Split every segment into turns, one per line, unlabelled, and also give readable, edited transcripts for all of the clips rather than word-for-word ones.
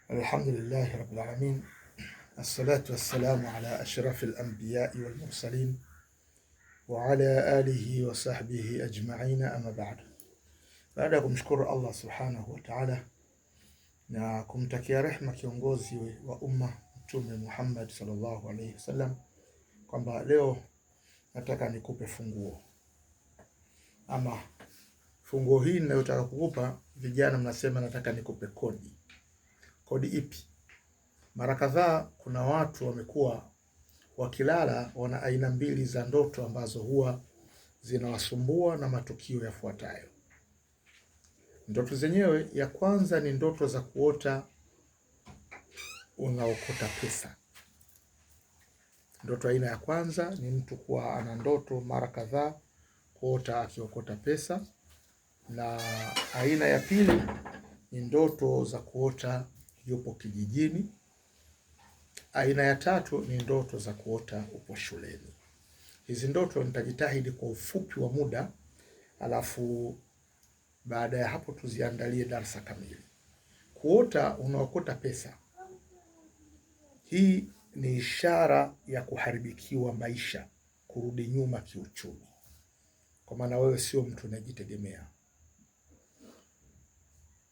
Alhamdulillahi rabbil alamin, assalatu wassalamu ala ashrafil anbiyai wal mursalin wa ala alihi wa sahbihi ajma'ina, amma ba'd. Baada ya kumshukuru Allah subhanahu wa ta'ala na kumtakia rehma kiongozi wa umma Mtume Muhammad sallallahu alaihi wasallam, kwamba leo nataka nikupe funguo. Ama funguo hii ninayotaka kukupa, vijana mnasema nataka nikupe kodi. Kodi ipi? Mara kadhaa kuna watu wamekuwa wakilala wana aina mbili za ndoto ambazo huwa zinawasumbua na matukio yafuatayo. Ndoto zenyewe, ya kwanza ni ndoto za kuota unaokota pesa. Ndoto aina ya kwanza ni mtu kuwa ana ndoto mara kadhaa kuota akiokota pesa, na aina ya pili ni ndoto za kuota yupo kijijini. Aina ya tatu ni ndoto za kuota upo shuleni. Hizi ndoto nitajitahidi kwa ufupi wa muda, alafu baada ya hapo tuziandalie darasa kamili. Kuota unaokota pesa, hii ni ishara ya kuharibikiwa maisha, kurudi nyuma kiuchumi, kwa maana wewe sio mtu unajitegemea.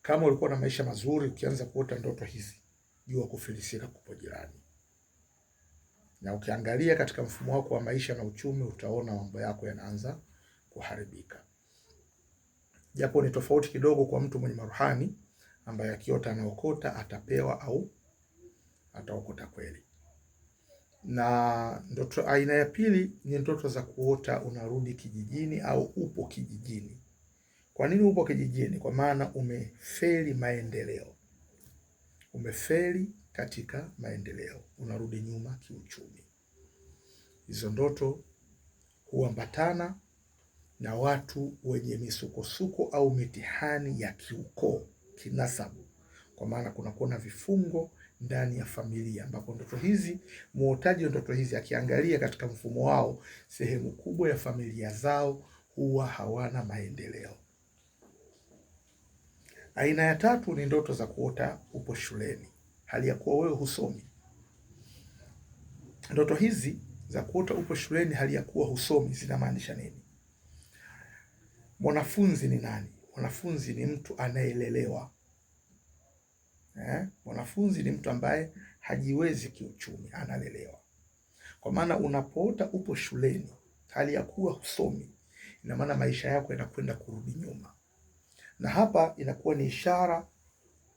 Kama ulikuwa na maisha mazuri, ukianza kuota ndoto hizi, jua kufilisika kupo jirani. Na ukiangalia katika mfumo wako wa maisha na uchumi, utaona mambo yako yanaanza kuharibika. Japo ni tofauti kidogo kwa mtu mwenye maruhani ambaye akiota anaokota atapewa au ataokota kweli. Na ndoto aina ya pili ni ndoto za kuota unarudi kijijini au upo kijijini. Kwa nini upo kijijini? Kwa maana umefeli maendeleo. Umefeli katika maendeleo, unarudi nyuma kiuchumi. Hizo ndoto huambatana na watu wenye misukosuko au mitihani ya kiukoo, kinasabu, kwa maana kunakuwa na vifungo ndani ya familia, ambapo ndoto hizi, muotaji wa ndoto hizi akiangalia katika mfumo wao, sehemu kubwa ya familia zao huwa hawana maendeleo. Aina ya tatu ni ndoto za kuota upo shuleni hali ya kuwa wewe husomi. Ndoto hizi za kuota upo shuleni hali ya kuwa husomi zinamaanisha nini? Mwanafunzi ni nani? Mwanafunzi ni mtu anayelelewa. Mwanafunzi ni mtu ambaye hajiwezi kiuchumi, analelewa. Kwa maana unapoota upo shuleni hali ya kuwa husomi, ina maana maisha yako yanakwenda kurudi nyuma. Na hapa inakuwa ni ishara,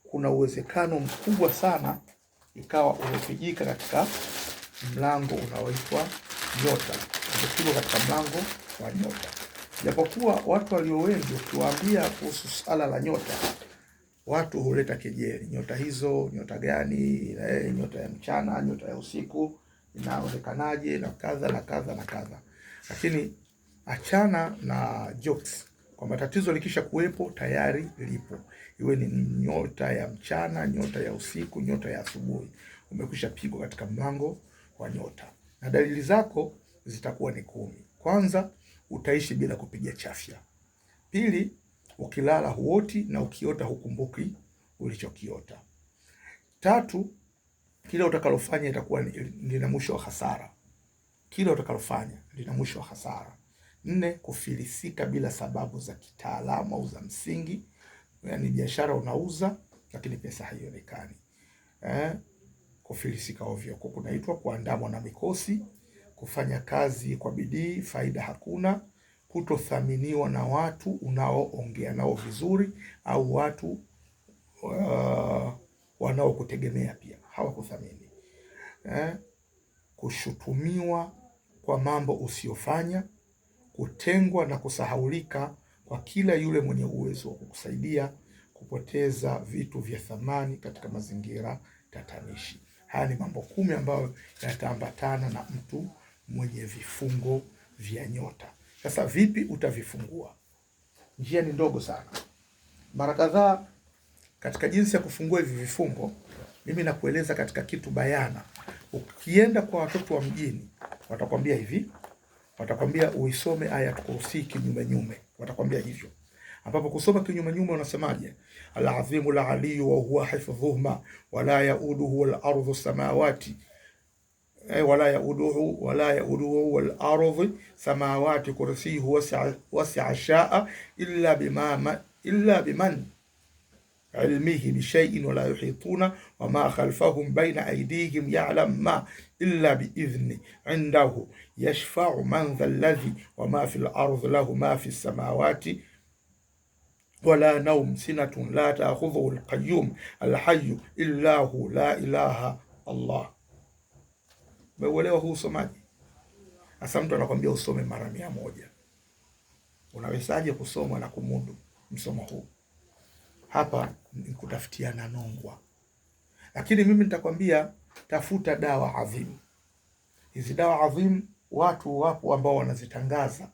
kuna uwezekano mkubwa sana ikawa umepigika katika mlango unaoitwa nyota, umepigwa katika mlango wa nyota. Japokuwa watu walio wengi ukiwaambia kuhusu swala la nyota, watu huleta kejeli. Nyota hizo, nyota gani? Nyota ya mchana, nyota ya usiku, inaonekanaje na kadha na kadha na kadha. Lakini achana na jokes, kwa matatizo likisha kuwepo tayari lipo. Iwe ni nyota ya mchana, nyota ya usiku, nyota ya asubuhi, umekwisha pigwa katika mlango wa nyota. Na dalili zako zitakuwa ni 10. Kwanza, utaishi bila kupiga chafya. Pili, ukilala huoti na ukiota hukumbuki ulichokiota. Tatu, kila utakalofanya itakuwa lina mwisho wa hasara. Kila utakalofanya lina mwisho wa hasara. 4, kufilisika bila sababu za kitaalamu au za msingi. Yaani biashara unauza lakini pesa haionekani. Kufilisika ovyo, kwa kunaitwa kuandamwa na mikosi. Kufanya kazi kwa bidii, faida hakuna. Kutothaminiwa na watu unaoongea nao vizuri, au watu wanaokutegemea pia hawakuthamini. Kushutumiwa kwa mambo usiyofanya. Kutengwa na kusahaulika kwa kila yule mwenye uwezo wa kukusaidia. Kupoteza vitu vya thamani katika mazingira tatanishi. Haya ni mambo 10 ambayo yataambatana na mtu mwenye vifungo vya nyota. Sasa vipi utavifungua? Njia ni ndogo sana. Mara kadhaa katika jinsi ya kufungua hivi vifungo, mimi nakueleza katika kitu bayana. Ukienda kwa watoto wa mjini, watakwambia hivi, watakwambia uisome Ayatul Kursi kinyume nyume, watakwambia hivyo. ambapo kusoma kinyume nyume unasemaje? Al-azimu al-aliyu wa huwa hifdhuhuma wala yauduhu al-ardhu samawati wala yauduhu wal-ardhu samawati kursiyuhu wasi'a shaa illa biman ilmihi bishay'in wala yuhituna wama khalfahum baina aydihim ya'lam ma illa biidhni indahu yashfa'u man dha alladhi wama fil ardi lahu ma fis samawati wala naum sinatun la ta'khudhuhu al-qayyum al-hayy illa hu la ilaha Allah. Umeuelewa huu usomaji? Hasa mtu anakuambia usome mara 100. Unawezaje kusoma na kumudu msomo huu? Hapa ni kutafutiana nongwa, lakini mimi nitakwambia tafuta dawa adhimu. Hizi dawa adhimu watu wapo ambao wanazitangaza,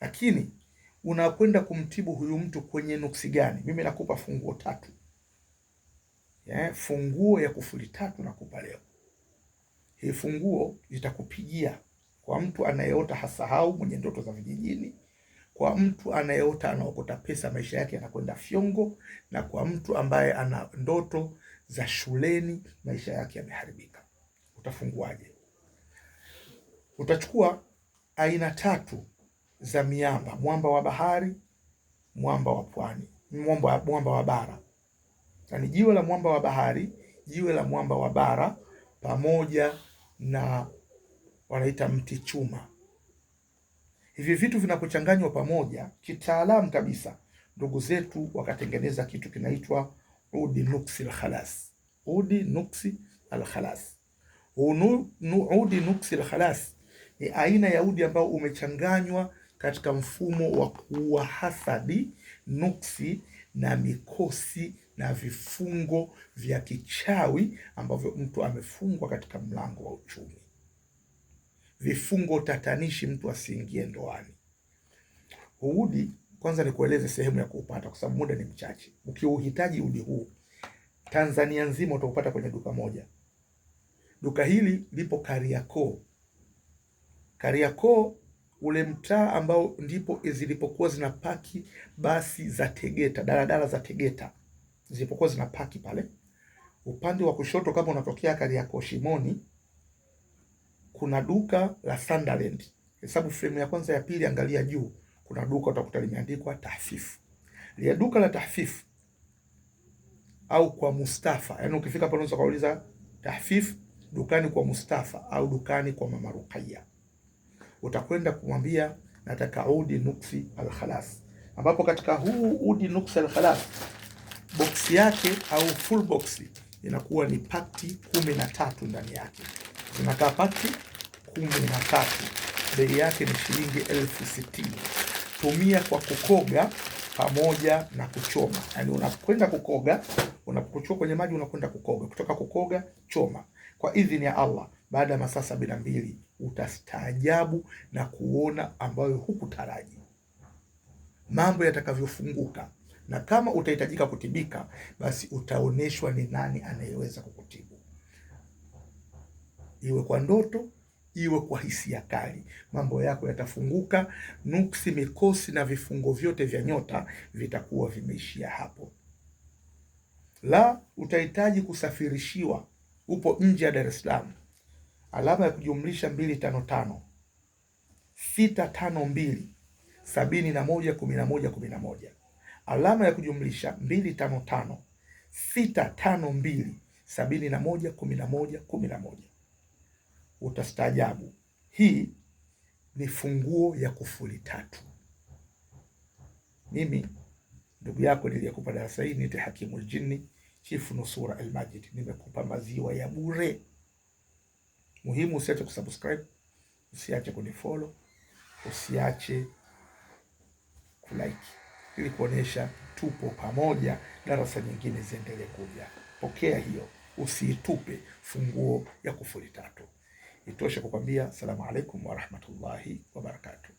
lakini unakwenda kumtibu huyu mtu kwenye nuksi gani? Mimi nakupa funguo 3. Funguo ya kufuli 3 nakupa leo. Hii funguo itakupigia kwa mtu anayeota hasahau, mwenye ndoto za vijijini, kwa mtu anayeota anaokota pesa maisha yake yanakwenda fyongo, na kwa mtu ambaye ana ndoto za shuleni maisha yake yameharibika. Utafunguaje? Utachukua aina 3 za miamba: mwamba wa bahari, mwamba wa pwani, mwamba wa bara. Yani jiwe la mwamba wa bahari, jiwe la mwamba wa bara, pamoja na wanaita mti chuma. Hivi vitu vinapochanganywa pamoja kitaalamu kabisa, ndugu zetu wakatengeneza kitu kinaitwa udi nuksi al-khalas. Udi nuksi al-khalas. Udi nuksi al-khalas ni aina ya udi ambao umechanganywa katika mfumo wa kuua hasadi, nuksi na mikosi na vifungo vya kichawi ambavyo mtu amefungwa katika mlango wa uchumi. Vifungo tatanishi, mtu asiingie ndoani. Udi, kwanza ni kueleze sehemu ya kuupata kwa sababu muda ni mchache. Ukiuhitaji udi huu Tanzania nzima utaupata kwenye duka moja. Duka hili lipo Kariakoo. Kariakoo, ule mtaa ambao ndipo zilipokuwa zinapaki basi za Tegeta, daladala za Tegeta zilipokuwa zinapaki pale. Upande wa kushoto kama unatokea Kariakoo Shimoni, kuna duka la Sunderland. Hesabu frame ya kwanza ya pili, angalia juu, kuna duka utakuta limeandikwa Tahfif. Ile duka la Tahfif au kwa Mustafa, yani ukifika pale unaweza kuuliza Tahfif, dukani kwa Mustafa au dukani kwa Mama Ruqayya. Utakwenda kumwambia nataka udi nuksi al-khalas, ambapo katika huu udi nuksi al-khalas box yake au full box inakuwa ni pakti 13 ndani yake. Zinakaa pakti 13. Bei yake ni shilingi 60,000. Tumia kwa kukoga pamoja na kuchoma. Yaani unakwenda kukoga, unapokuchukua kwenye maji unakwenda kukoga, kutoka kukoga choma. Kwa idhini ya Allah, baada ya masaa 72 utastaajabu na kuona ambayo hukutaraji mambo yatakavyofunguka. Na kama utahitajika kutibika, basi utaoneshwa ni nani anayeweza kukutibu, iwe kwa ndoto, iwe kwa hisia kali. Mambo yako yatafunguka. Nuksi, mikosi na vifungo vyote vya nyota vitakuwa vimeishia hapo. La utahitaji kusafirishiwa, upo nje ya Dar es Salaam, alama ya kujumlisha 255 652 71 11 11, alama ya kujumlisha 255 652 71 11 11. Utastaajabu. Hii ni funguo ya kufuli 3. Mimi ndugu yako niliyekupa darasa hii ni Hakimul Jinni, Chifu Nusura Al-Majid. Nimekupa maziwa ya bure. Muhimu usiache kusubscribe, usiache kunifollow, usiache kulike, ili kuonesha tupo pamoja, darasa nyingine ziendelee kuja. Pokea hiyo, usiitupe funguo ya kufuli 3. Itoshe kukwambia, Assalamu alaikum wa rahmatullahi wa barakatuh.